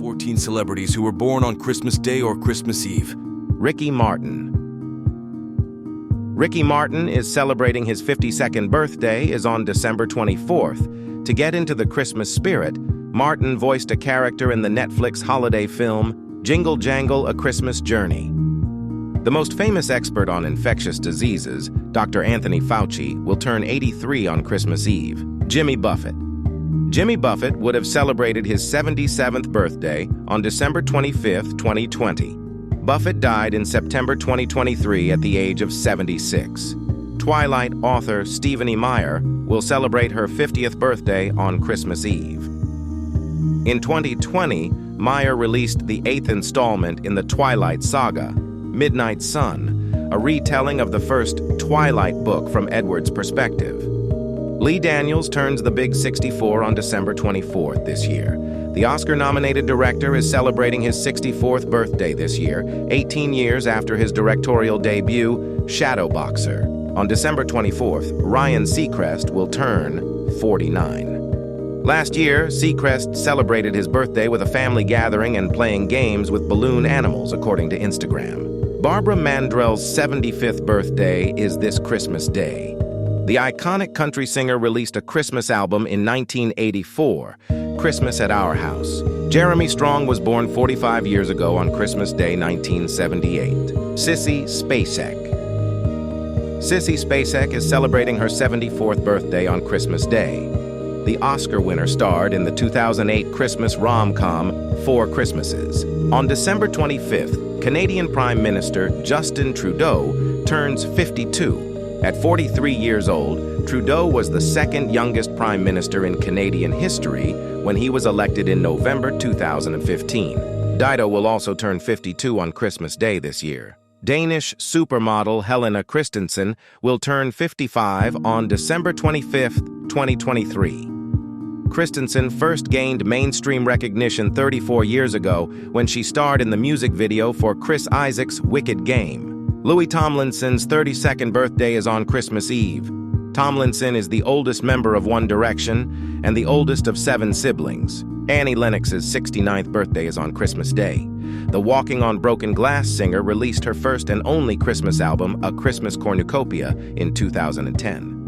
14 celebrities who were born on Christmas Day or Christmas Eve. Ricky Martin. Ricky Martin is celebrating his 52nd birthday is on December 24th. To get into the Christmas spirit, Martin voiced a character in the Netflix holiday film Jingle Jangle: A Christmas Journey. The most famous expert on infectious diseases, Dr. Anthony Fauci, will turn 83 on Christmas Eve. Jimmy Buffett. Jimmy Buffett would have celebrated his 77th birthday on December 25, 2020. Buffett died in September 2023 at the age of 76. Twilight author Stephenie Meyer will celebrate her 50th birthday on Christmas Eve. In 2020, Meyer released the 8th installment in the Twilight saga, Midnight Sun, a retelling of the first Twilight book from Edward's perspective. Lee Daniels turns the big 64 on December 24th this year. The Oscar-nominated director is celebrating his 64th birthday this year, 18 years after his directorial debut, Shadowboxer. On December 24th, Ryan Seacrest will turn 49. Last year, Seacrest celebrated his birthday with a family gathering and playing games with balloon animals, according to Instagram. Barbara Mandrell's 75th birthday is this Christmas Day. The iconic country singer released a Christmas album in 1984, Christmas at Our House. Jeremy Strong was born 45 years ago on Christmas Day, 1978. Sissy Spacek. Sissy Spacek is celebrating her 74th birthday on Christmas Day. The Oscar winner starred in the 2008 Christmas rom-com, Four Christmases. On December 25th, Canadian Prime Minister Justin Trudeau turns 52. At 43 years old, Trudeau was the second youngest prime minister in Canadian history when he was elected in November 2015. Dido will also turn 52 on Christmas Day this year. Danish supermodel Helena Christensen will turn 55 on December 25, 2023. Christensen first gained mainstream recognition 34 years ago when she starred in the music video for Chris Isaak's Wicked Game. Louis Tomlinson's 32nd birthday is on Christmas Eve. Tomlinson is the oldest member of One Direction and the oldest of 7 siblings. Annie Lennox's 69th birthday is on Christmas Day. The Walking on Broken Glass singer released her first and only Christmas album, A Christmas Cornucopia, in 2010.